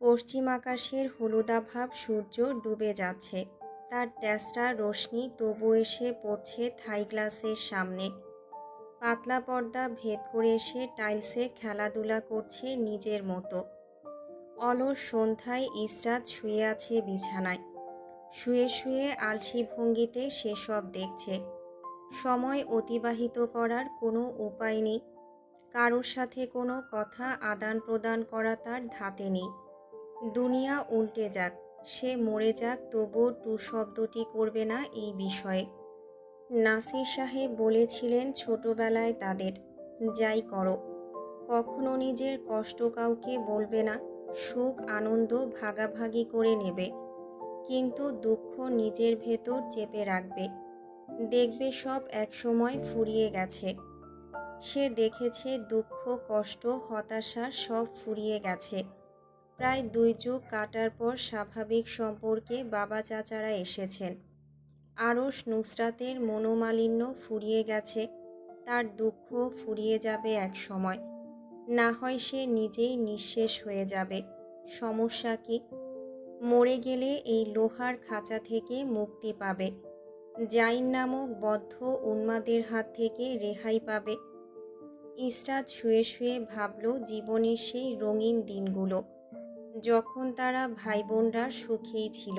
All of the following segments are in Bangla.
পশ্চিম আকাশের হলুদাভাব সূর্য ডুবে যাচ্ছে। তার তেজটা রোশনি তবু এসে পড়ছে থাই গ্লাসের সামনে। পাতলা পর্দা ভেদ করে এসে টাইলসে খেলাধুলা করছে নিজের মতো। অলস সন্ধ্যায় ইসরাত শুয়ে আছে বিছানায়। শুয়ে শুয়ে আলসি ভঙ্গিতে সেসব দেখছে। সময় অতিবাহিত করার কোনো উপায় নেই। কারোর সাথে কোনো কথা আদান প্রদান করা তার ধাতে নেই। দুনিয়া উল্টে যাক, সে মরে যাক, তবুও টু শব্দটি করবে না এই বিষয়ে। নাসির সাহেব বলেছিলেন ছোটবেলায় তাদের, যাই করো, কখনো নিজের কষ্ট কাউকে বলবে না, সুখ আনন্দ ভাগাভাগি করে নেবে, কিন্তু দুঃখ নিজের ভেতর চেপে রাখবে। দেখবে সব একসময় ফুরিয়ে গেছে। সে দেখেছে দুঃখ, কষ্ট, হতাশা সব ফুরিয়ে গেছে। প্রায় 2 যুগ কাটার পর স্বাভাবিক সম্পর্কে বাবা চাচারা এসেছেন। আরশ নুসরাতের মনোমালিন্য ফুরিয়ে গেছে, তার দুঃখ ফুরিয়ে যাবে এক সময়। না হয় সে নিজেই নিঃশেষ হয়ে যাবে। সমস্যা কি? মরে গেলে এই লোহার খাঁচা থেকে মুক্তি পাবে। জাইন নামক বদ্ধ উন্মাদের হাত থেকে রেহাই পাবে। ইসরাত শুয়ে শুয়ে ভাবল জীবনের সেই রঙিন দিনগুলো, যখন তারা ভাই বোনরা সুখেই ছিল।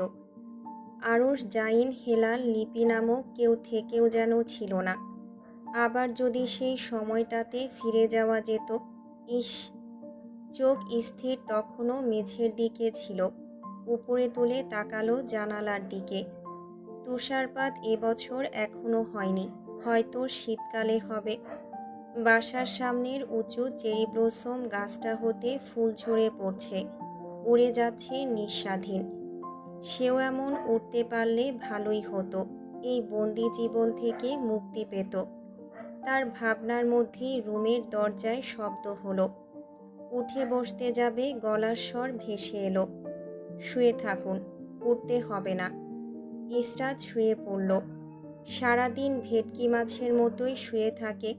আরশ, জাইন, হেলাল, লিপি নামক কেউ থেকেও যেন ছিল না। আবার যদি সেই সময়টাতে ফিরে যাওয়া যেত। ইস! চোখ স্থির তখনও মেঝের দিকে ছিল। উপরে তুলে তাকালো জানালার দিকে। তুষারপাত এবছর এখনো হয়নি, হয়তো শীতকালে হবে। বাসার সামনের উঁচু চেরি ব্লসম গাছটা হতে ফুল ঝরে পড়ছে, উড়ে যাচ্ছে নিঃস্বাধীন। সেও এমন উঠতে পারলে ভালোই হতো, এই বন্দি জীবন থেকে মুক্তি পেত। তার ভাবনার মধ্যেই রুমের দরজায় শব্দ হলো। উঠে বসতে যাবে, গলার স্বর ভেসে এলো, শুয়ে থাকুন, উঠতে হবে না। ইসরাত শুয়ে পড়ল। সারাদিন ভেটকি মাছের মতোই শুয়ে থাকে,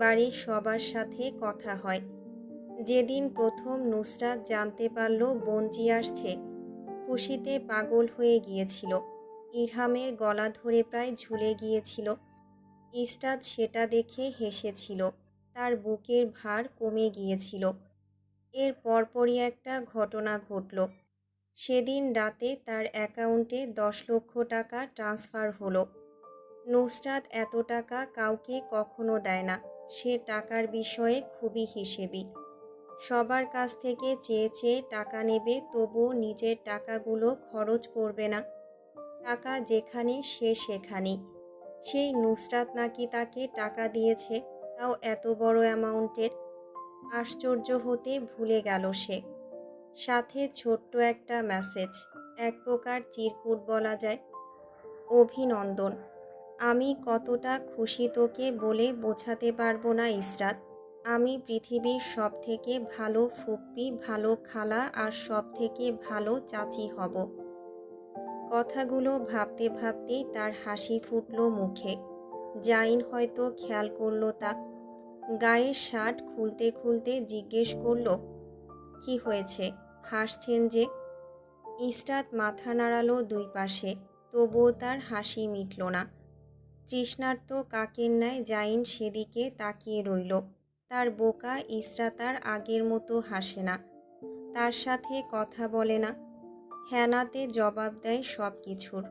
বাড়ির সবার সাথে কথা হয়। যেদিন প্রথম নুসরাত জানতে পারল বঞ্চি আসছে, খুশিতে পাগল হয়ে গিয়েছিল। ইরহামের গলা ধরে প্রায় ঝুলে গিয়েছিল। ইসরাত সেটা দেখে হেসেছিল, তার বুকের ভার কমে গিয়েছিল। এর পরপরই একটা ঘটনা ঘটল। সেদিন রাতে তার অ্যাকাউন্টে 10 লক্ষ টাকা ট্রান্সফার হলো। নুসরাত এত টাকা কাউকে কখনো দেয় না, সে টাকার বিষয়ে খুবই হিসেবি। সবার কাছ থেকে চেয়ে চেয়ে টাকা নেবে, তবুও নিজের টাকাগুলো খরচ করবে না। টাকা যেখানে সে সেখানেই। সেই নুসরাত নাকি তাকে টাকা দিয়েছে, তাও এত বড় অ্যামাউন্টের। আশ্চর্য হতে ভুলে গেল সে। সাথে ছোট্ট একটা মেসেজ, এক প্রকার চিরকুট বলা যায়। অভিনন্দন, আমি কতটা খুশি তোকে বলে বোঝাতে পারবো না ইসরাত। আমি পৃথিবীর সব থেকে ভালো ফুপ্পি, ভালো খালা আর সব থেকে ভালো চাচি হব। কথাগুলো ভাবতে ভাবতেই তার হাসি ফুটল মুখে। জাইন হয়তো খেয়াল করল তা। গায়ের শার্ট খুলতে খুলতে জিজ্ঞেস করল, কি হয়েছে, হাসছেন যে? ইসরাত মাথা নাড়ালো দুই পাশে, তবুও তার হাসি মিটল না। তৃষ্ণার্ত কাকের ন্যায় জাইন সেদিকে তাকিয়ে রইল। তার বোকা ইসরাত আর আগের মতো হাসে না, তার সাথে কথা বলে না, হ্যানাতে জবাব দেয় সব কিছুর।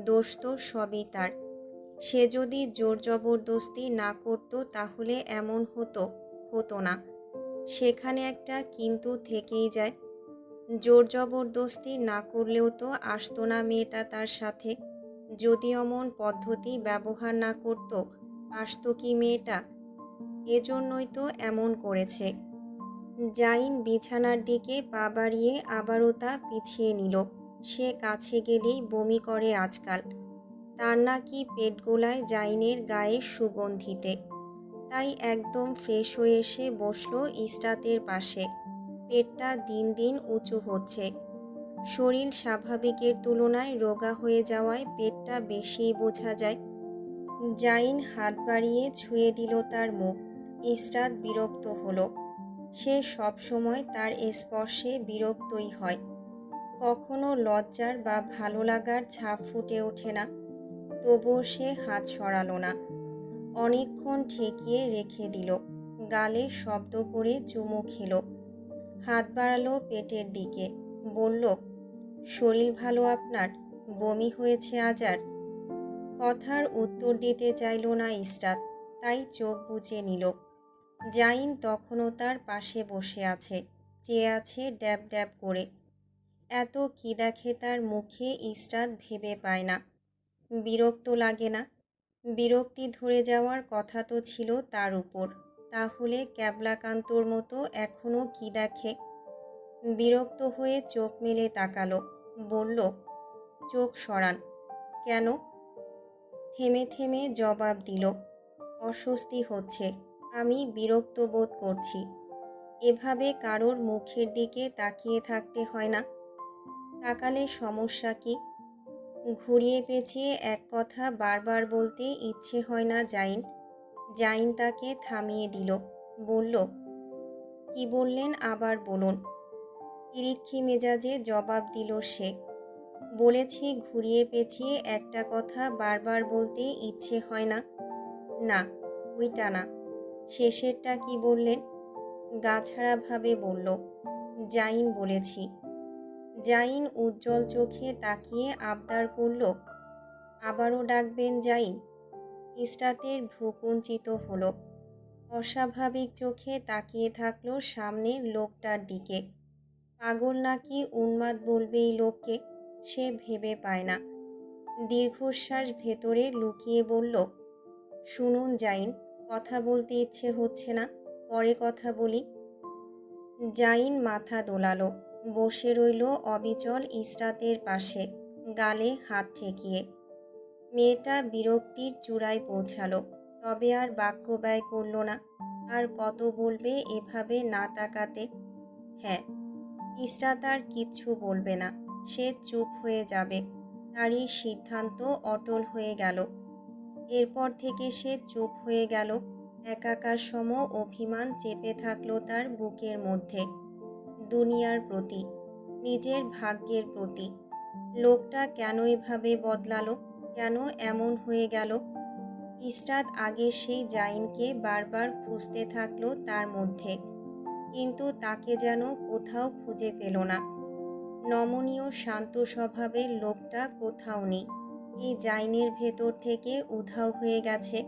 দোষ তো সবই তার। সে যদি জোর জবরদস্তি না করত তাহলে এমন হতো না। সেখানে একটা কিন্তু থেকেই যায়। জোর জবরদস্তি না করলেও তো আসতো না মেয়েটা তার সাথে। যদি অমন পদ্ধতি ব্যবহার না করত, আসতো কি মেয়েটা? এজন্যই তো এমন করেছে। জাইন বিছানার দিকে পা বাড়িয়ে আবারও তা পিছিয়ে নিল। সে কাছে গেলেই বমি করে আজকাল। তার নাকি পেট গোলায় জাইনের গায়ের সুগন্ধিতে। তাই একদম ফ্রেশ হয়ে এসে বসল ইসরাতের পাশে। পেটটা দিন দিন উঁচু হচ্ছে। শরীর স্বাভাবিকের তুলনায় রোগা হয়ে যাওয়ায় পেটটা বেশিই বোঝা যায়। জাইন হাত বাড়িয়ে ছুঁয়ে দিল তার মুখ। ইসরাত বিরক্ত হলো। সে সব সময় তার স্পর্শে বিরক্তই হয়। কখনো লজ্জার বা ভালো লাগার ছাপ ফুটে ওঠে না, তবুও সে হাত সরালো না। অনেকক্ষণ ঠেকিয়ে রেখে দিল, গালে শব্দ করে চুমু খেল, হাত বাড়ালো পেটের দিকে, বলল, শরীর ভালো আপনার? বমি হয়েছে আজ আর? কথার উত্তর দিতে চাইল না ইসরাত, তাই চোখ বুজে নিল। জাইন তখনও তার পাশে বসে আছে, চেয়ে আছে ড্যাব ড্যাব করে। এত কি দেখে তার মুখে ইসরাত ভেবে পায় না। বিরক্ত লাগে না? বিরক্তি ধরে যাওয়ার কথা তো ছিল তার উপর, তাহলে ক্যাবলাকান্তর মতো এখনও কি দেখে? বিরক্ত হয়ে চোখ মেলে তাকালো, বলল, চোখ সরান। কেন? থেমে থেমে জবাব দিল, অস্বস্তি হচ্ছে, আমি বিরক্ত বোধ করছি। এভাবে কারোর মুখের দিকে তাকিয়ে থাকতে হয় না। তাকালে সমস্যা কি? ঘুরিয়ে পেঁচিয়ে এক কথা বারবার বলতে ইচ্ছে হয় না জাইন। জাইন তাকে থামিয়ে দিল, বলল, কি বললেন আবার বলুন। তিরিক্ষি মেজাজে জবাব দিল সে, বলেছি ঘুরিয়ে পেঁচিয়ে একটা কথা বারবার বলতে ইচ্ছে হয় না। না, ওইটা না। শেষেরটা কি বললেন? গাছাড়াভাবে বলল, জাইন বলেছি। জাইন উজ্জ্বল চোখে তাকিয়ে আবদার করল, আবারও ডাকবেন জাইন? ইসরাতের ভ্রুকুঞ্চিত হলো। অস্বাভাবিক চোখে তাকিয়ে থাকলো সামনের লোকটার দিকে। পাগল নাকি উন্মাদ বলবে এই লোককে, সে ভেবে পায় না। দীর্ঘশ্বাস ভেতরে লুকিয়ে বলল, শুনুন জাইন, কথা বলতে ইচ্ছে হচ্ছে না, পরে কথা বলি। জাইন মাথা দোলালো, বসে রইল অবিচল ইসরাতের পাশে, গালে হাত ঠেকিয়ে। মেয়েটা বিরক্তির চূড়ায় পৌঁছালো, তবে আর বাক্য ব্যয় করল না। আর কত বলবে এভাবে না তাকাতে? হ্যাঁ, ইসরাত আর কিচ্ছু বলবে না, সে চুপ হয়ে যাবে। তারই সিদ্ধান্ত অটল হয়ে গেল। এরপর থেকে সে চুপ হয়ে গেল। একাকার সম অভিমান চেপে থাকলো তার বুকের মধ্যে, দুনিয়ার প্রতি, নিজের ভাগ্যের প্রতি। লোকটা কেন এভাবে বদলালো? কেন এমন হয়ে গেল? ইসরাত আগের সেই জাইনকে বারবার খুঁজতে থাকলো তার মধ্যে, কিন্তু তাকে যেন কোথাও খুঁজে পেল না। নমনীয় শান্ত স্বভাবের লোকটা কোথাও নেই, এই জাইনের ভেতর থেকে উধাও হয়ে গেছে।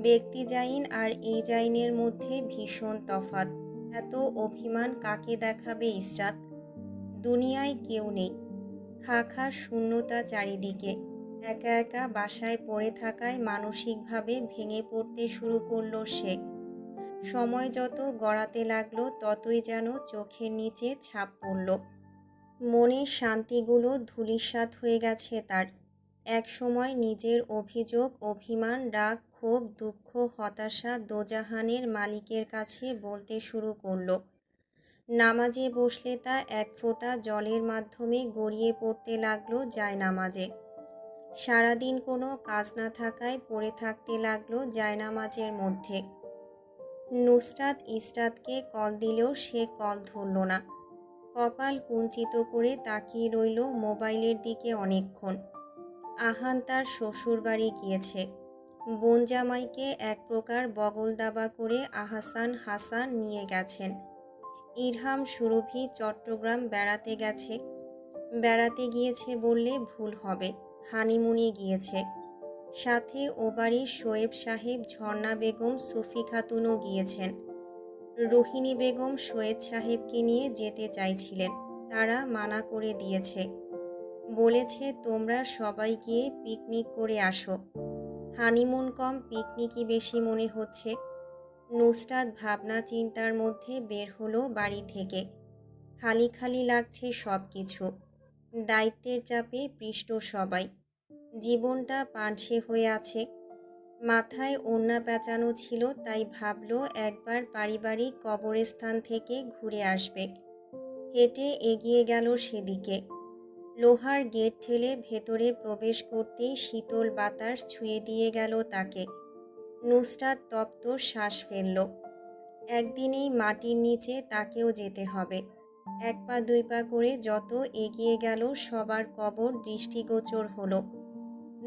ব্যক্তি জাইন আর এই জাইনের মধ্যে ভীষণ তফাৎ। এত অভিমান কাকে দেখাবে ইসরাত? দুনিয়ায় কেউ নেই, খা খা শূন্যতা চারিদিকে। একা একা বাসায় পড়ে থাকায় মানসিকভাবে ভেঙে পড়তে শুরু করলো সে। সময় যত গড়াতে লাগলো ততই যেন চোখের নিচে ছাপ পড়ল। মনের শান্তিগুলো ধূলিসাৎ হয়ে গেছে তার। এক সময় নিজের অভিযোগ, অভিমান, রাগ, ক্ষোভ, দুঃখ, হতাশা দোজাহানের মালিকের কাছে বলতে শুরু করলো। নামাজে বসলে তা এক ফোঁটা জলের মাধ্যমে গড়িয়ে পড়তে লাগলো জায়নামাজে। সারাদিন কোনো কাজ না থাকায় পড়ে থাকতে লাগলো জায়নামাজের মধ্যে। নুসরাত ইসরাতকে কল দিলেও সে কল ধরল না। কপাল কুঞ্চিত করে তাকিয়ে রইল মোবাইলের দিকে অনেকক্ষণ। আহান তার শ্বশুরবাড়ি গিয়েছে। বোন জামাইকে এক প্রকার বগল দাবা করে আহসান হাসান নিয়ে গেছেন। ইরহাম সুরভি চট্টগ্রাম বেড়াতে গেছে। বেড়াতে গিয়েছে বললে ভুল হবে, হানিমুনে গিয়েছে। সাথে ও বাড়ির শোয়েব সাহেব, ঝর্ণা বেগম, সুফি খাতুনও গিয়েছেন। রোহিণী বেগম সৈয়দ সাহেবকে নিয়ে যেতে চাইছিলেন, তারা মানা করে দিয়েছে। বলেছে তোমরা সবাই গিয়ে পিকনিক করে আসো। হানিমুন কম পিকনিকই বেশি মনে হচ্ছে। নুসরাত ভাবনা চিন্তার মধ্যে বের হলো বাড়ি থেকে। খালি খালি লাগছে সব কিছু। দায়িত্বের চাপে পৃষ্ঠ সবাই। জীবনটা পানসে হয়ে আছে। মাথায় ওড়না পেঁচানো ছিল, তাই ভাবলো একবার পারিবারিক কবরস্থান থেকে ঘুরে আসবে। হেঁটে এগিয়ে গেল সেদিকে। লোহার গেট ঠেলে ভেতরে প্রবেশ করতেই শীতল বাতাস ছুঁয়ে দিয়ে গেল তাকে। নুসরাত তপ্ত শ্বাস ফেলল। একদিন এই মাটির নিচে তাকেও যেতে হবে। এক পা দুই পা করে যত এগিয়ে গেল সবার কবর দৃষ্টিগোচর হলো।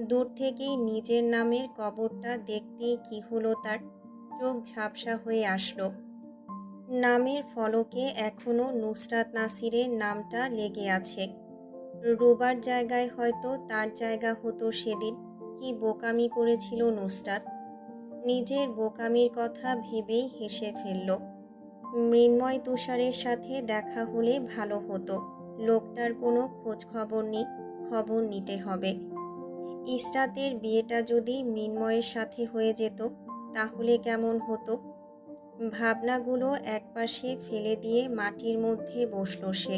দূর থেকেই নিজের নামের কবরটা দেখতেই কি হলো তার, চোখ ঝাপসা হয়ে আসলো। নামের ফলকে এখনো নুসরাত নাসিরের নামটা লেগে আছে। রোবার জায়গায় হয়তো তার জায়গা হতো সেদিন। কি বোকামি করেছিল নুসরাত। নিজের বোকামির কথা ভেবেই হেসে ফেলল। মৃন্ময় তুষারের সাথে দেখা হলে ভালো হতো। লোকটার কোনো খোঁজ খবর নেই, খবর নিতে হবে। ইসরাতের বিয়েটা যদি মৃন্ময়ের সাথে হয়ে যেত তাহলে কেমন হতো। ভাবনাগুলো একপাশে ফেলে দিয়ে মাটির মধ্যে বসল সে।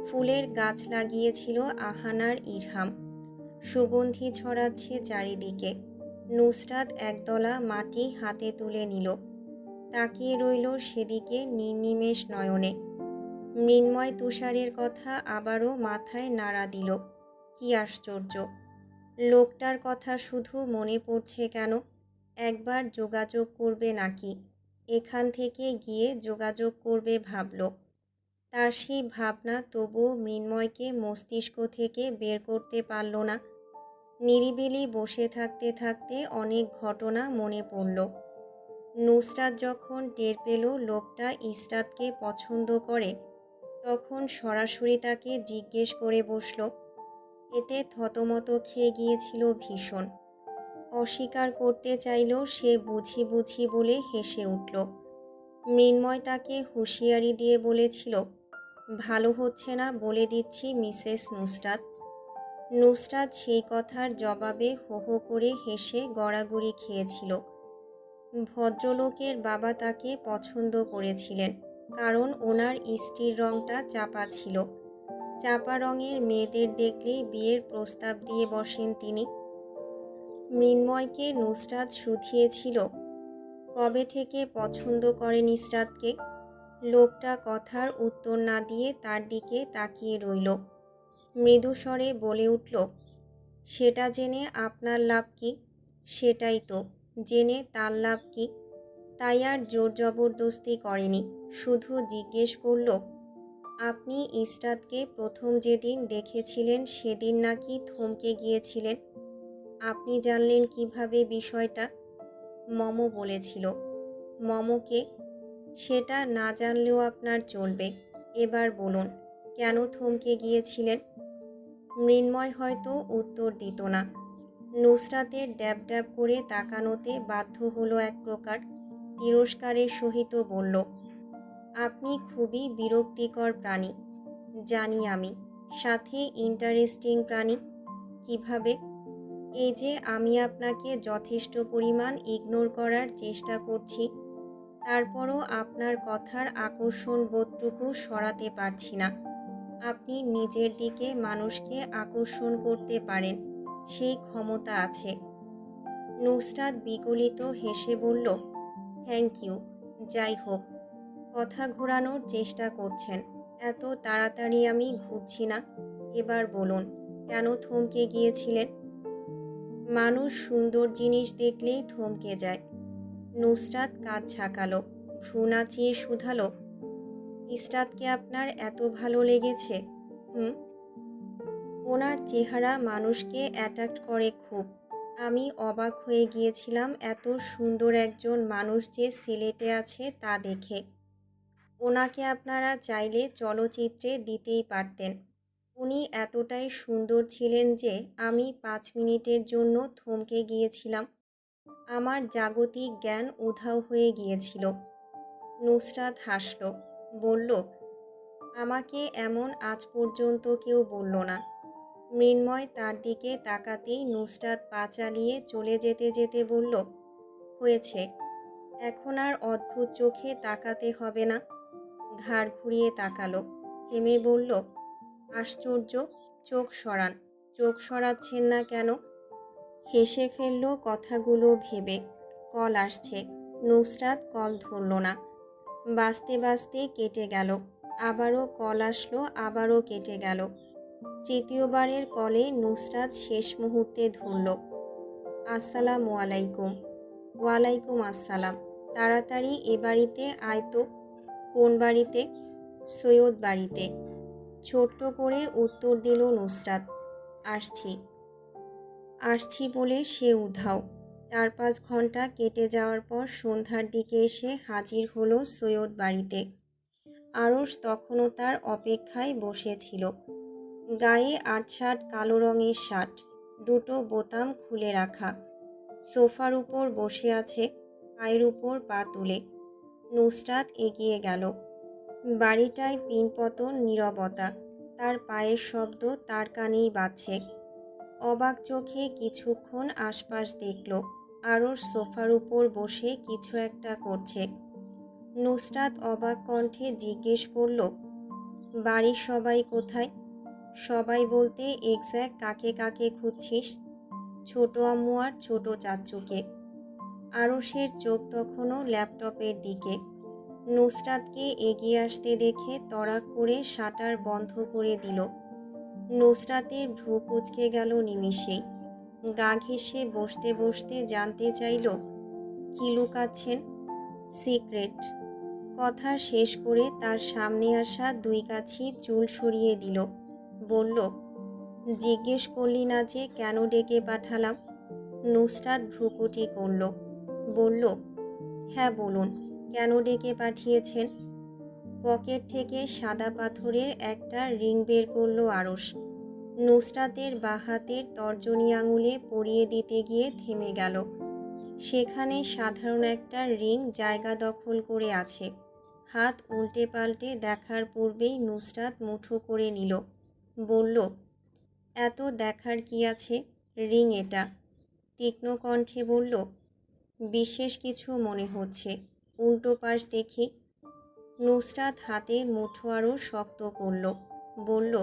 ফুলের গাছ লাগিয়েছিল আহানার ইরহাম, সুগন্ধি ছড়াচ্ছে চারিদিকে। নুসরাত একদলা মাটি হাতে তুলে নিল, তাকিয়ে রইল সেদিকে নির্নিমেষ নয়নে। মৃন্ময় তুষারের কথা আবারও মাথায় নাড়া দিল। কি আশ্চর্য, লোকটার কথা শুধু মনে পড়ছে কেন? একবার যোগাযোগ করবে নাকি? এখান থেকে গিয়ে যোগাযোগ করবে ভাবল। তার সেই ভাবনা তবুও মৃন্ময়কে মস্তিষ্ক থেকে বের করতে পারল না। নিরিবিলি বসে থাকতে থাকতে অনেক ঘটনা মনে পড়ল। নুসরাত যখন টের পেল লোকটা ইসরাতকে পছন্দ করে, তখন সরাসরি তাকে জিজ্ঞেস করে বসল। এতে থতমত খেয়ে গিয়েছিল ভীষণ। অস্বীকার করতে চাইল সে, বুঝি বুঝি বলে হেসে উঠল। মৃন্ময় তাকে হুঁশিয়ারি দিয়ে বলেছিল, ভালো হচ্ছে না বলে দিচ্ছি মিসেস নুসরাত। নুসরাত সেই কথার জবাবে হো হো করে হেসে গড়াগড়ি খেয়েছিল। ভদ্রলোকের বাবা তাকে পছন্দ করেছিলেন, কারণ ওনার স্ত্রীর রঙটা চাপা ছিল। চাপা রঙের মেয়েদের দেখলেই বিয়ের প্রস্তাব দিয়ে বসেন তিনি। মৃন্ময়কে নুসরাত শুধিয়েছিল, কবে থেকে পছন্দ করেন ইসরাতকে? লোকটা কথার উত্তর না দিয়ে তার দিকে তাকিয়ে রইল। মৃদুস্বরে বলে উঠল, সেটা জেনে আপনার লাভ কি? সেটাই তো, জেনে তার লাভ কি? তাই আর জোর জবরদস্তি করেনি, শুধু জিজ্ঞেস করল, আপনি ইসরাতকে প্রথম যেদিন দেখেছিলেন সেদিন নাকি থমকে গিয়েছিলেন। আপনি জানলেন কিভাবে বিষয়টা? মম বলেছিল। মমকে? সেটা না জানলেও আপনার চলবে। এবার বলুন, কেন থমকে গিয়েছিলেন? মৃন্ময় হয়তো উত্তর দিত না। নুসরাতের ড্যাব ড্যাব করে তাকানোতে বাধ্য হলো এক প্রকার। তিরস্কারের সহিত বলল, আপনি খুবই বিরক্তিকর প্রাণী। জানি আমি, সাথে ইন্টারেস্টিং প্রাণী। কিভাবে? এই যে আমি আপনাকে যথেষ্ট পরিমাণ ইগনোর করার চেষ্টা করছি, তারপরও আপনার কথার আকর্ষণ বোধটুকু সরাতে পারছি না। আপনি নিজের দিকে মানুষকে আকর্ষণ করতে পারেন, সেই ক্ষমতা আছে। নুসরাত বিগলিত হেসে বলল, থ্যাংক ইউ। যাই হোক, কথা ঘোরানোর চেষ্টা করছেন। এত তাড়াতাড়ি আমি ঘুরছি না। এবার বলুন, কেন থমকে গিয়েছিলেন? মানুষ সুন্দর জিনিস দেখলেই থমকে যায়। নুসরাত কাঁধ ঝাঁকালো, ভ্রু নাচিয়ে শুধালো, ইসরাতকে আপনার এত ভালো লেগেছে? হুম। ওনার চেহারা মানুষকে অ্যাট্রাক্ট করে খুব। আমি অবাক হয়ে গিয়েছিলাম এত সুন্দর একজন মানুষ যে সিলেটে আছে তা দেখে। ওনাকে আপনারা চাইলে চলচ্চিত্রে দিতেই পারতেন। উনি এতটাই সুন্দর ছিলেন যে আমি 5 মিনিটের জন্য থমকে গিয়েছিলাম। আমার জাগতিক জ্ঞান উধাও হয়ে গিয়েছিল। নুসরাত হাসল, বলল, আমাকে এমন আজ পর্যন্ত কেউ বলল না। মৃন্ময় তার দিকে তাকাতেই নুসরাত পা চালিয়ে চলে যেতে যেতে বলল, হয়েছে, এখন আর অদ্ভুত চোখে তাকাতে হবে না। ঘাড় ঘুরিয়ে তাকালো, থেমে বলল, আশ্চর্য, চোখ সরান। চোখ সরাচ্ছেন না কেন? হেসে ফেলল কথাগুলো ভেবে। কল আসছে। নুসরাত কল ধরল না। বাজতে বাজতে কেটে গেল। আবারও কল আসলো, আবারও কেটে গেল। তৃতীয়বারের কলে নুসরাত শেষ মুহূর্তে ধরল। আসসালামু আলাইকুম। ওয়ালাইকুম আসসালাম। তাড়াতাড়ি এ বাড়িতে আয় তো। কোন বাড়িতে? সৈয়দ বাড়িতে। ছোট্ট করে উত্তর দিল নুসরাত, আসছি। আসছি বলে সে উধাও। 4-5 ঘন্টা কেটে যাওয়ার পর সন্ধ্যার দিকে এসে হাজির হলো সৈয়দ বাড়িতে। আরশ তখনও তার অপেক্ষায় বসেছিল। গায়ে আটসাট কালো রঙের শার্ট, দুটো বোতাম খুলে রাখা। সোফার উপর বসে আছে, পায়ের উপর পা তুলে। নুসরাত এগিয়ে গেল। বাড়িটায় পিনপতন নীরবতা। তার পায়ের শব্দ তার কানেই বাজছে। অবাক চোখে কিছুক্ষণ আশপাশ দেখল। আরশ সোফার উপর বসে কিছু একটা করছে। নুসরাত অবাক কণ্ঠে জিজ্ঞেস করল, বাড়ির সবাই কোথায়? সবাই বলতে এক্স্যাক্ট কাকে কাকে খুঁজছিস? ছোট আম্মু আর ছোট চাচ্চুকে। আরশের চোখ তখনও ল্যাপটপের দিকে। নুসরাতকে এগিয়ে আসতে দেখে তড়াক করে শাটার বন্ধ করে দিল। নুসরাতের ভ্রু কুঁচকে গেল নিমিষেই। গা ঘেঁষে বসতে বসতে জানতে চাইল, কি লুকাচ্ছেন? সিক্রেট। কথা শেষ করে তার সামনে আসা 2 গাছি চুল সরিয়ে দিল। বলল, জিজ্ঞেস করলি না যে কেন ডেকে পাঠালাম? নুসরাত ভ্রুকুটি করল। বলল, হ্যাঁ বলুন, কেন ডেকে পাঠিয়েছেন? পকেট থেকে সাদা পাথরের একটা রিং বের করল আরশ। নুসরাতের বাঁ হাতের তর্জনী আঙুলে পরিয়ে দিতে গিয়ে থেমে গেল। সেখানে সাধারণ একটা রিং জায়গা দখল করে আছে। হাত উল্টে পাল্টে দেখার পূর্বেই নুসরাত মুঠো করে নিল। বলল, এত দেখার কি আছে? রিং এটা। তীক্ষ্ণ কণ্ঠে বলল, বিশেষ কিছু মনে হচ্ছে, উল্টো পাশ দেখি। নুসরাত হাতে মুঠো আরও শক্ত করল। বলল,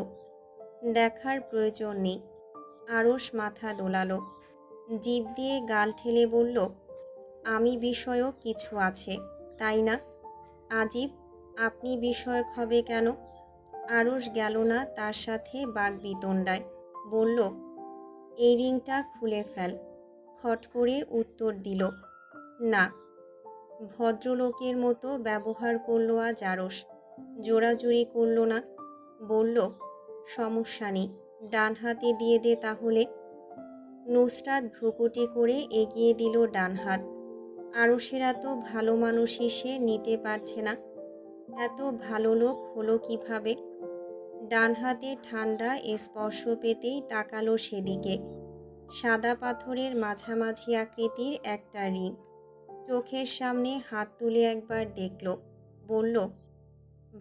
দেখার প্রয়োজন নেই। আরশ মাথা দোলালো। জিভ দিয়ে গাল ঠেলে বলল, আমি বিষয়ক কিছু আছে, তাই না? আজিব, আপনি বিষয়ক হবে কেন? আরশ গেল না তার সাথে বাগবিতণ্ডায়। বলল, এই রিংটা খুলে ফেল। খট করে উত্তর দিল, না। ভদ্রলোকের মতো ব্যবহার করল আজ আরশ। জোরাজুরি করল না। বলল, সমস্যা নেই, ডান হাতে দিয়ে দে তাহলে। নুসরাত ভ্রুকুটি করে এগিয়ে দিল ডান হাত। আরশের এত ভালো মানুষই সে নিতে পারছে না। এত ভালো লোক হলো কিভাবে? ডান হাতে ঠান্ডা স্পর্শ পেতেই তাকালো সেদিকে। সাদা পাথরের মাঝামাঝি আকৃতির একটা রিং। চোখের সামনে হাত তুলে একবার দেখল। বলল,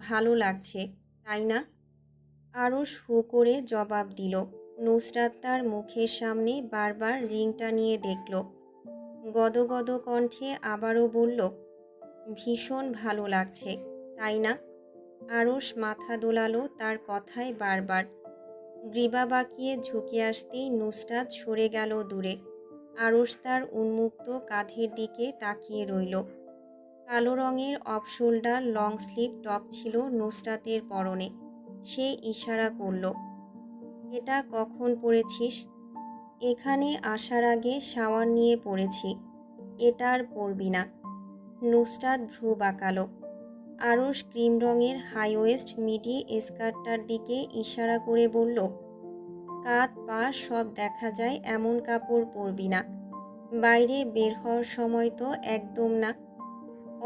ভালো লাগছে, তাই না? আরশ হু করে জবাব দিল। নুসরাত তার মুখের সামনে বারবার রিংটা নিয়ে দেখল। গদগদ কণ্ঠে আবারও বলল, ভীষণ ভালো লাগছে, তাই না? আরশ মাথা দোলালো তার কথায় বারবার। গ্রীবা বাঁকিয়ে ঝুঁকে আসতেই নুসরাত সরে গেল দূরে। আরশ তার উন্মুক্ত কাঁধের দিকে তাকিয়ে রইল। কালো রঙের off shoulder long sleeve top ছিল নুসরাতের পরনে। সে ইশারা করল, এটা কখন পরেছিস? এখানে আসার আগে শাওয়ার নিয়ে পড়েছি। এটা আর পরবি না। নুসরাত ভ্রু বাঁকালো। আরশ ক্রিম রঙের হাইওয়েস্ট মিডি স্কার্টটার দিকে ইশারা করে বলল, কাঁধ পা সব দেখা যায় এমন কাপড় পরবি না। বাইরে বের হওয়ার সময় তো একদম না।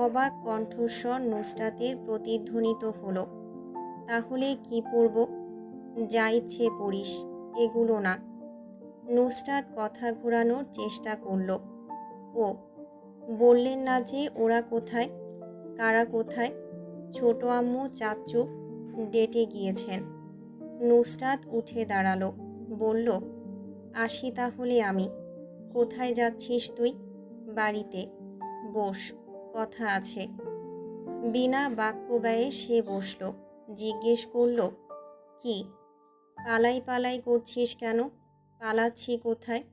অবাক কণ্ঠস্বর নুসরাতের প্রতিধ্বনিত হলো, তাহলে কি পরব? যা ইচ্ছে পরিস, এগুলো না। নুসরাত কথা ঘোরানোর চেষ্টা করল। ও, বললেন না যে ওরা কোথায়? কারা কোথায়? ছোট আম্মু চাচ্চু ডেটে গিয়েছেন। নুসরাত উঠে দাঁড়ালো। বলল, আসি তাহলে আমি। কোথায় যাচ্ছিস তুই? বাড়িতে। বস, কথা আছে। বিনা বাক্য ব্যয়ে সে বসল। জিজ্ঞেস করল, কি? পালাই পালাই করছিস কেন? পালাচ্ছি কোথায়?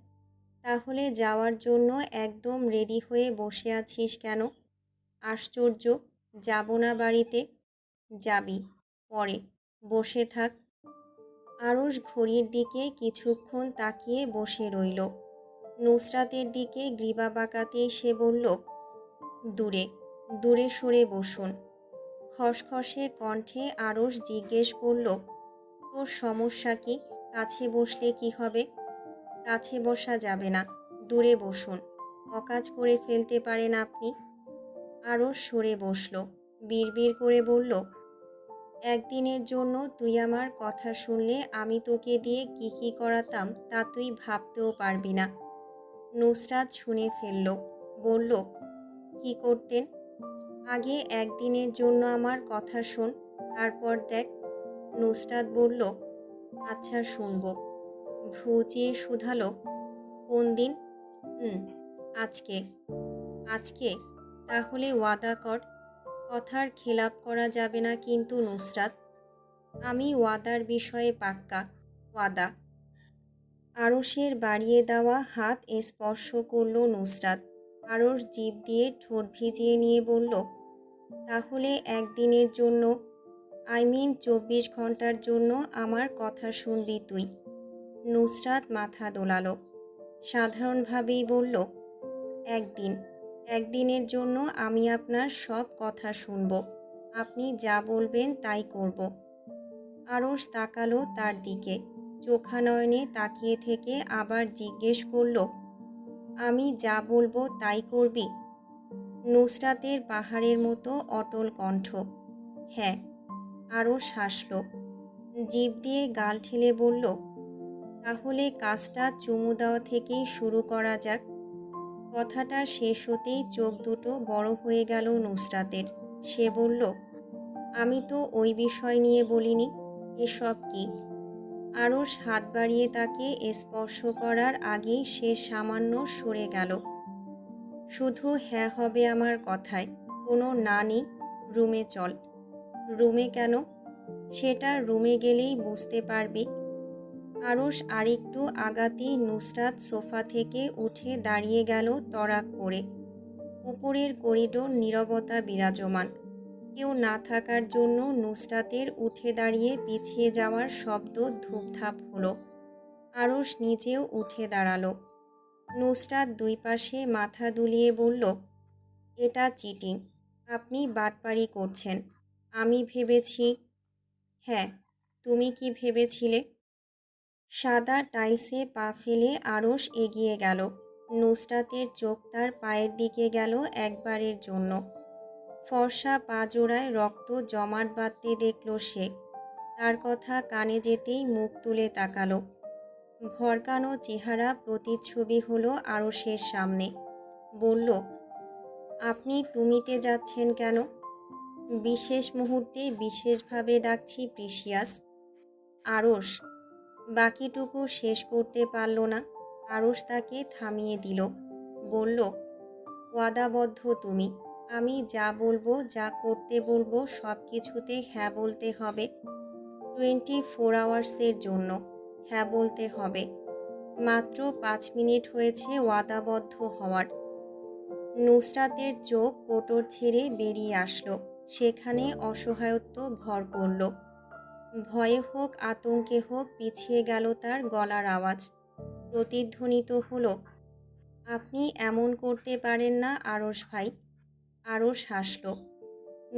তাহলে যাওয়ার জন্য একদম রেডি হয়ে বসে আছিস কেন? আশ্চর্য, যাব না বাড়িতে? যাবি, পরে। বসে থাক। আরশ ঘড়ির দিকে কিছুক্ষণ তাকিয়ে বসে রইল। নুসরাতের দিকে গ্রীবা বাঁকাতেই সে বলল, দূরে, দূরে সরে বসুন। খসখসে কণ্ঠে আরশ জিজ্ঞেস করল, তোর সমস্যা কি? কাছে বসলে কি হবে? কাছে বসা যাবে না, দূরে বসুন, অকাজ করে ফেলতে পারেন আপনি। আরশ সরে বসল, বিড়বিড় করে বলল, একদিনের জন্য তুই আমার কথা শুনলে আমি তোকে দিয়ে কি কি করাতাম তা তুই ভাবতেও পারবি না। নুসরাত শুনে ফেলল, বলল, কি করতেন? আগে একদিনের জন্য আমার কথা শোন, তারপর দেখ। নুসরাত বলল, আচ্ছা শুনব। ভ্রু চেয়ে শুধালো, কোন দিন? হুম, আজকে। আজকে? তাহলে ওয়াদা কর। কথার খেলাপ করা যাবে না কিন্তু নুসরাত। আমি ওয়াদার বিষয়ে পাক্কা, ওয়াদা। আরশের বাড়িয়ে দেওয়া হাত স্পর্শ করল নুসরাত। আরশ জিভ দিয়ে ঠোঁট ভিজিয়ে নিয়ে বলল, তাহলে একদিনের জন্য, 24 ঘন্টার জন্য আমার কথা শুনবি তুই। নুসরাত মাথা দোলালো, সাধারণভাবেই বলল, একদিন। একদিনের জন্য আমি আপনার সব কথা শুনব, আপনি যা বলবেন তাই করব। আরশ তাকালো তার দিকে, চোখানয়নে তাকিয়ে থেকে আবার জিজ্ঞেস করল, আমি যা বলবো তাই করবি? নুসরাতের পাহাড়ের মতো অটল কণ্ঠ, হ্যাঁ। আরশ হাসল, জিভ দিয়ে গাল ঠেলে বলল, তাহলে কাজটা চুমু দেওয়া থেকেই শুরু করা যাক। কথাটা শেষ হতেই চোখ দুটো বড় হয়ে গেল নুসরাতের। সে বলল, আমি তো ওই বিষয় নিয়ে বলিনি, এসব কি? আরশ হাত বাড়িয়ে তাকে স্পর্শ করার আগেই সে সামান্য সরে গেল। শুধু হ্যাঁ হবে আমার কথায়, কোনো না নেই। রুমে চল। রুমে কেন? সেটা রুমে গেলেই বুঝতে পারবি। আরশ আরেকটু আগাতেই নুসরাত সোফা থেকে উঠে দাঁড়িয়ে গেল তড়াক করে। উপরের করিডোর নীরবতা বিরাজমান। কেউ না থাকার জন্য নুসরাতের উঠে দাঁড়িয়ে পিছিয়ে যাওয়ার শব্দ ধূপধাপ হলো। আরশ নিজেও উঠে দাঁড়ালো। নুসরাত দুই পাশে মাথা দুলিয়ে বলল, এটা চিটিং, আপনি বাটপারি করছেন। আমি ভেবেছি। হ্যাঁ, তুমি কি ভেবেছিলে? সাদা টাইলসে পা ফেলে আরশ এগিয়ে গেল। নুসরাতের চোখ তার পায়ের দিকে গেল একবারের জন্য। ফর্সা পা জোড়ায় রক্ত জমাট বাঁধতে দেখল সে। তার কথা কানে যেতেই মুখ তুলে তাকালো। ভরকানো চেহারা প্রতিচ্ছবি হলো আরশের সামনে। বলল, আপনি তুমিতে যাচ্ছেন কেন? বিশেষ মুহূর্তে বিশেষভাবে ডাকছি প্রিসিয়াস। আরশ বাকিটুকু শেষ করতে পারল না। আরশ তাকে থামিয়ে দিল, বলল, ওয়াদাবদ্ধ তুমি। আমি যা বলবো, যা করতে বলবো সব কিছুতে হ্যাঁ বলতে হবে। 24 আওয়ার্সের জন্য হ্যাঁ বলতে হবে। মাত্র 5 মিনিট হয়েছে ওয়াদাবদ্ধ হওয়ার। নুসরাতের চোখ কোটর ছেড়ে বেরিয়ে আসলো। সেখানে অসহায়ত্ব ভর করল। ভয়ে হোক আতঙ্কে হোক পিছিয়ে গেল তার গলার আওয়াজ। প্রতিধ্বনিত হলো, আপনি এমন করতে পারেন না আরশ ভাই। আরশ হাসল।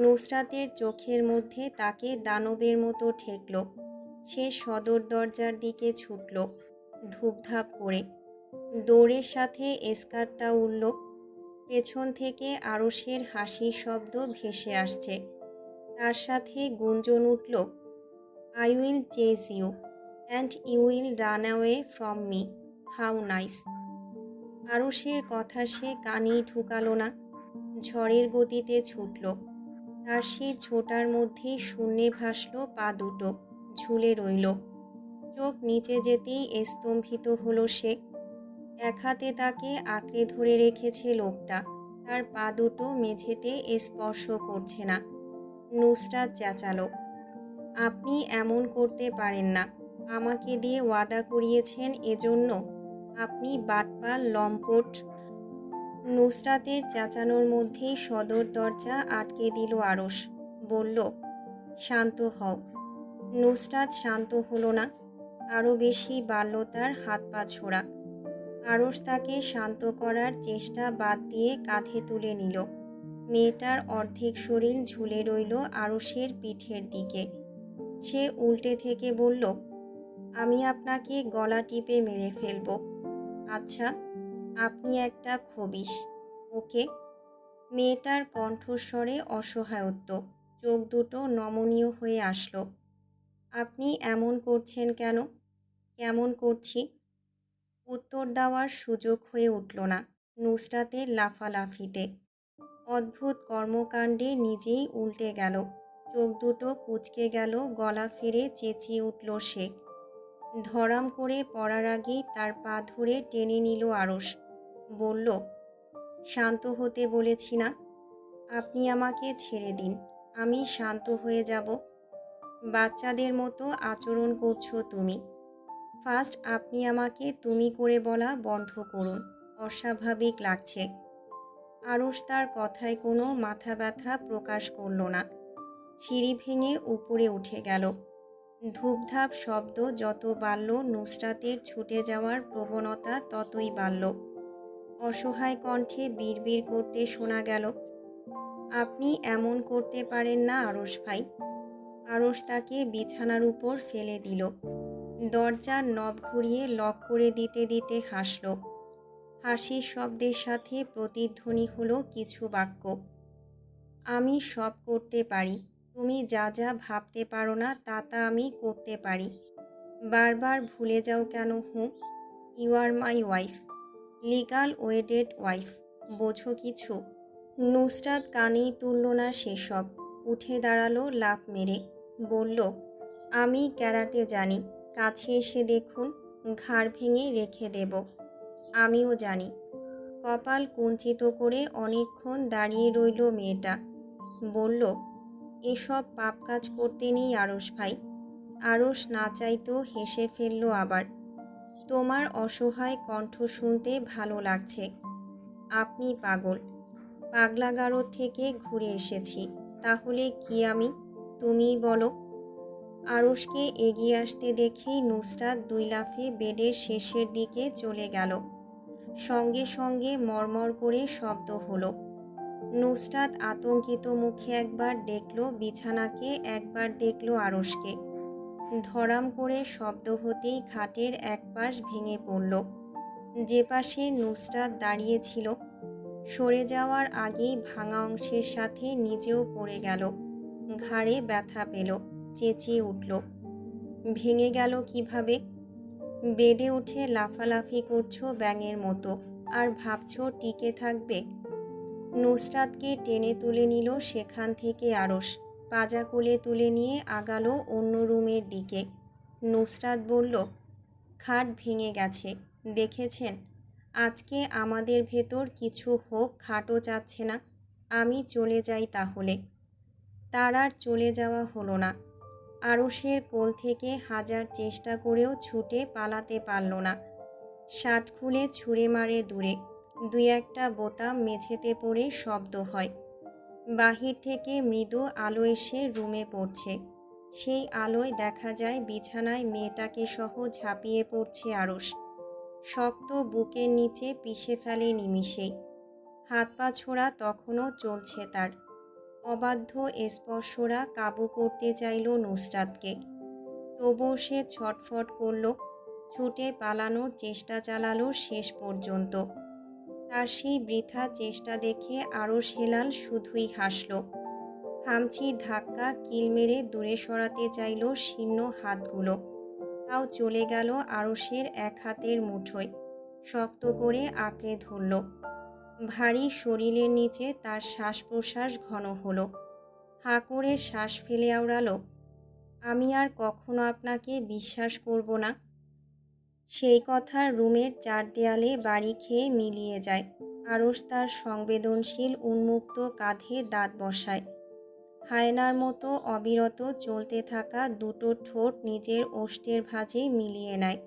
নুসরাতের চোখের মধ্যে তাকে দানবের মতো ঠেকল। সে সদর দরজার দিকে ছুটল, ধূপধাপ করে। দৌড়ের সাথে স্কার্টটা উড়ল। পেছন থেকে আরশের হাসির শব্দ ভেসে আসছে। তার সাথে গুঞ্জন উঠল, I will chase you and you will run away from me. How nice. আরশের কথা সে কানেই ঢুকালো না। ঝড়ের গতিতে ছুটল। তার সেই ছোটার মধ্যেই শূন্যে ভাসল পা দুটো, ঝুলে রইল। চোখ নিচে যেতেই স্তম্ভিত হলো সে। এক হাতে তাকে আঁকড়ে ধরে রেখেছে লোকটা। তার পা দুটো মেঝেতে স্পর্শ করছে না। নুসরাত চেঁচালো, আপনি এমন করতে পারেন না। আমাকে দিয়ে ওয়াদা করিয়েছেন এজন্য? আপনি বাটপার, লম্পট। নুসরাতের চেঁচানোর মধ্যেই সদর দরজা আটকে দিল আরশ। বলল, শান্ত হও। নুসরাত শান্ত হলো না। আরও বেশি বাড়ল তার হাত পা ছোড়া। আরশ তাকে শান্ত করার চেষ্টা বাদ দিয়ে কাঁধে তুলে নিল। মেয়েটার অর্ধেক শরীর ঝুলে রইল আরুষের পিঠের দিকে। সে উল্টে থেকে বলল, আমি আপনাকে গলা টিপে মেরে ফেলব। আচ্ছা, আপনি একটা খবিশ। ওকে। মেয়েটার কণ্ঠস্বরে অসহায়ত্ব, চোখ দুটো নমনীয় হয়ে আসলো। আপনি এমন করছেন কেন? কেমন করছি? উত্তর দেওয়ার সুযোগ হয়ে উঠল না নুসরাতের লাফালাফিতে। অদ্ভুত কর্মকাণ্ডে নিজেই উল্টে গেল। চোখ দুটো কুঁচকে গেল, গলা ফেরে চেঁচিয়ে উঠল সে। ধরাম করে পড়ার আগেই তার পা ধরে টেনে নিল আরশ। বলল, শান্ত হতে বলেছি না? আপনি আমাকে ছেড়ে দিন, আমি শান্ত হয়ে যাব। বাচ্চাদের মতো আচরণ করছো তুমি। ফার্স্ট আপনি আমাকে তুমি করে বলা বন্ধ করুন, অস্বাভাবিক লাগছে। আরশ তার কথায় কোনো মাথা ব্যথা প্রকাশ করল না। সিঁড়ি ভেঙে উপরে উঠে গেল। ধূপধাপ শব্দ যত বাড়ল, নুসরাতের ছুটে যাওয়ার প্রবণতা ততই বাড়ল। অসহায় কণ্ঠে বিড়বিড় করতে শোনা গেল, আপনি এমন করতে পারেন না আরশ ভাই। আরশ তাকে বিছানার উপর ফেলে দিল। দরজার নব ঘুরিয়ে লক করে দিতে দিতে হাসল। হাসির শব্দের সাথে প্রতিধ্বনি হলো কিছু বাক্য। আমি সব করতে পারি, তুমি যা যা ভাবতে পারো না তা তা আমি করতে পারি। বারবার ভুলে যাও কেন? You are my wife, legal wedded wife. বোঝো কিছু? নুসরাত কানেই তুলল না সেসব। উঠে দাঁড়ালো লাফ মেরে। বলল, আমি ক্যারাটে জানি, কাছে এসে দেখুন, ঘাড় ভেঙে রেখে দেব। আমিও জানি। কপাল কুঞ্চিত করে অনেকক্ষণ দাঁড়িয়ে রইল মেয়েটা। বলল, এসব পাপ কাজ করতে নেই আরশ ভাই। আরশ না চাইতেও হেসে ফেলল আবার। তোমার অসহায় কণ্ঠ শুনতে ভালো লাগছে। আপনি পাগল। পাগলাগারো থেকে ঘুরে এসেছি। তাহলে কি আমি? তুমিই বলো। আরশকে এগিয়ে আসতে দেখেই নুসরাত দুই লাফে বেডের শেষের দিকে চলে গেল। সঙ্গে সঙ্গে মরমর করে শব্দ হলো। নুসরাত আতঙ্কিত মুখে একবার দেখল বিছানাকে, একবার দেখল আরশকে। ধরাম করে শব্দ হতেই খাটের এক পাশ ভেঙে পড়ল। যে পাশে নুসরাত দাঁড়িয়েছিল, সরে যাওয়ার আগেই ভাঙা অংশের সাথে নিজেও পড়ে গেল। ঘাড়ে ব্যথা পেল, চেঁচিয়ে উঠল। ভেঙে গেল কিভাবে? বেডে উঠে লাফালাফি করছো ব্যাঙের মতো, আর ভাবছো টিকে থাকবে? নুসরাতকে টেনে তুলে নিল সেখান থেকে আরশ। পাজা কোলে তুলে নিয়ে আগালো অন্য রুমের দিকে। নুসরাত বলল, খাট ভেঙে গেছে, দেখেছেন? আজকে আমাদের ভেতর কিছু হোক, খাটও চাচ্ছে না। আমি চলে যাই তাহলে। তার আর চলে যাওয়া হলো না। আরশের কোল থেকে হাজার চেষ্টা করেও ছুটে পালাতে পারল না। শার্ট খুলে ছুঁড়ে মারে দূরে। দুই একটা বোতাম মেঝেতে পড়ে শব্দ হয়। বাহির থেকে মৃদু আলো এসে রুমে পড়ছে। সেই আলোয় দেখা যায় বিছানায় মেয়েটাকে সহ ঝাঁপিয়ে পড়ছে আরশ। শক্ত বুকের নিচে পিষে ফেলে নিমিষেই। হাত পা ছোড়া তখনও চলছে তার। অবাধ্য স্পর্শরা কাবু করতে চাইল নুসরাতকে। তবুও সে ছটফট করল, ছুটে পালানোর চেষ্টা চালালো শেষ পর্যন্ত। তার সেই বৃথা চেষ্টা দেখে আরশ হেলাল শুধুই হাসল। খামচি ধাক্কা কিল মেরে দূরে সরাতে চাইল শীর্ণ হাতগুলো। তাও চলে গেল আরশের এক হাতের মুঠোয়, শক্ত করে আঁকড়ে ধরল। ভারী শরীরের নিচে তার শ্বাস প্রশ্বাস ঘন হলো। হাঁ করে শ্বাস ফেলে আওড়ালো, আমি আর কখনো আপনাকে বিশ্বাস করব না। সেই কথা রুমের চার দেয়ালে বাড়ি খেয়ে মিলিয়ে যায়। আরশ তার সংবেদনশীল উন্মুক্ত কাঁধে দাঁত বসায়। হায়নার মতো অবিরত চলতে থাকা দুটো ঠোঁট নিজের ওষ্ঠের ভাঁজে মিলিয়ে নেয়।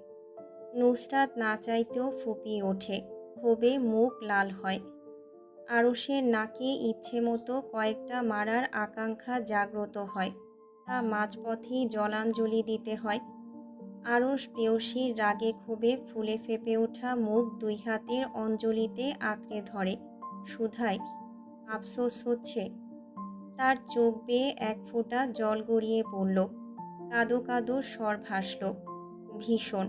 নুসরাত না চাইতেও ফুঁপিয়ে ওঠে, ক্ষোভে মুখ লাল হয়। আরশের নাকে ইচ্ছে মতো কয়েকটা মারার আকাঙ্ক্ষা জাগ্রত হয়। তা মাঝপথেই জলাঞ্জলি দিতে হয়। আরশ প্রেয়সীর রাগে ক্ষোভে ফুলে ফেপে ওঠা মুখ দুই হাতের অঞ্জলিতে আঁকড়ে ধরে, শুধায়, আফসোস হচ্ছে। তার চোখ বেয়ে এক ফোঁটা জল গড়িয়ে পড়ল। কাঁদো কাঁদো স্বর ভাসল। ভীষণ,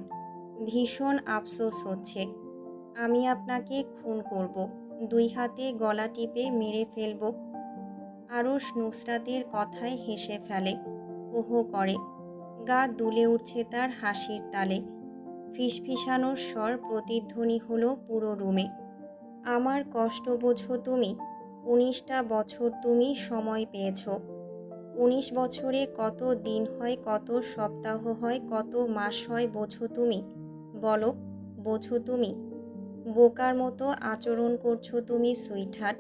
ভীষণ আফসোস হচ্ছে। আমি আপনাকে খুন করব, 2 হাতে গলা টিপে মেরে ফেলব। আরশ নুসরাতের কথায় হেসে ফেলে, ওহো করে। গা দুলে উঠছে তার হাসির তালে। ফিসফিসানোর স্বর প্রতিধ্বনি হলো পুরো রুমে। আমার কষ্ট বোঝো তুমি? 19টা বছর তুমি সময় পেয়েছ। 19 বছরে কত দিন হয়, কত সপ্তাহ হয়, কত মাস হয় বোঝো তুমি? বলো, বোঝো তুমি? বোকার মতো আচরণ করছো তুমি সুইটহার্ট।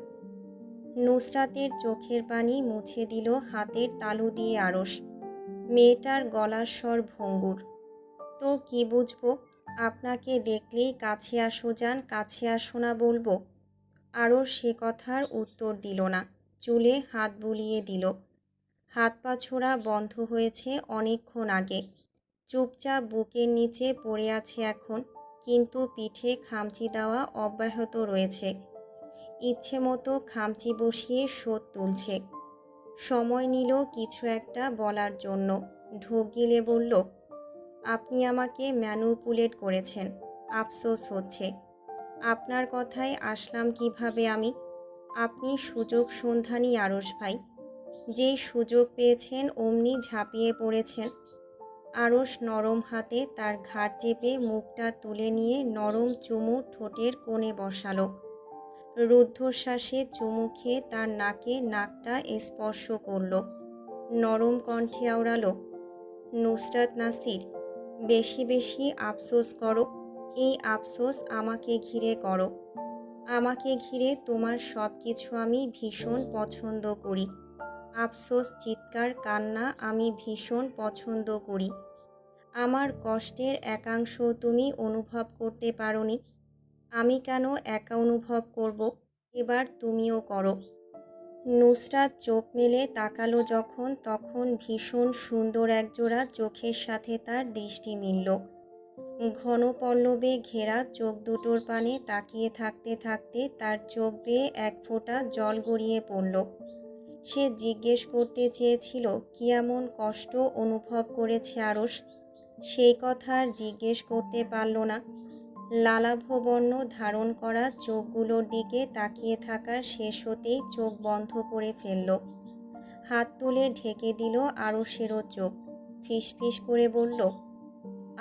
নুসরাতের চোখের পানি মুছে দিল হাতের তালু দিয়ে আরশ। মেয়েটার গলার স্বর ভঙ্গুর। তো কি বুঝবো? আপনাকে দেখলেই কাছে আসো যান, কাছে আসো না বলবো? আরশ সে কথার উত্তর দিল না। চুলে হাত বুলিয়ে দিল। হাত পা ছোড়া বন্ধ হয়েছে অনেকক্ষণ আগে। চুপচাপ বুকের নিচে পড়ে আছে এখন, কিন্তু পিঠে খামচি দেওয়া অব্যাহত রয়েছে। ইচ্ছে মতো খামচি বসিয়ে শোধ তুলছে। সময় নিল কিছু একটা বলার জন্য। ঢোক গিলে বলল, আপনি আমাকে ম্যানুপুলেট করেছেন। আফসোস হচ্ছে। আপনার কথায় আসলাম কিভাবে আমি? আপনি সুযোগ সন্ধানী আরশ ভাই। যেই সুযোগ পেয়েছেন অমনি ঝাঁপিয়ে পড়েছেন। আরশ নরম হাতে তার ঘাড় চেপে মুখটা তুলে নিয়ে নরম চুমু ঠোঁটের কোণে বসালো। রুদ্ধশ্বাসে চুমু খেয়ে তার নাকে নাকটা স্পর্শ করল। নরম কণ্ঠে আওড়ালো, নুসরাত নাসির, বেশি বেশি আফসোস করো। এই আফসোস আমাকে ঘিরে করো। আমাকে ঘিরে তোমার সব কিছু আমি ভীষণ পছন্দ করি। আফসোস, চিৎকার, কান্না আমি ভীষণ পছন্দ করি। আমার কষ্টের একাংশ তুমি অনুভব করতে পারোনি। আমি কেন একা অনুভব করব? এবার তুমিও করো। নুসরাত চোখ মেলে তাকালো যখন, তখন ভীষণ সুন্দর একজোড়া চোখের সাথে তার দৃষ্টি মিলল। ঘন পল্লবে ঘেরা চোখ দুটোর পানে তাকিয়ে থাকতে থাকতে তার চোখ বেয়ে এক ফোঁটা জল গড়িয়ে পড়ল। সে জিজ্ঞেস করতে চেয়েছিল কি এমন কষ্ট অনুভব করেছে আরশ। সেই কথা আর জিজ্ঞেস করতে পারল না। লালাভ বর্ণ ধারণ করা চোখগুলোর দিকে তাকিয়ে থাকার শেষ হতেই চোখ বন্ধ করে ফেলল। হাত তুলে ঢেকে দিল আরশেরও চোখ। ফিসফিস করে বলল,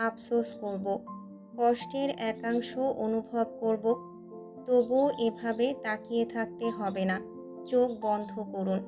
আফসোস করব, কষ্টের একাংশ অনুভব করব। তবুও এভাবে তাকিয়ে থাকতে হবে না। চোখ বন্ধ করুন।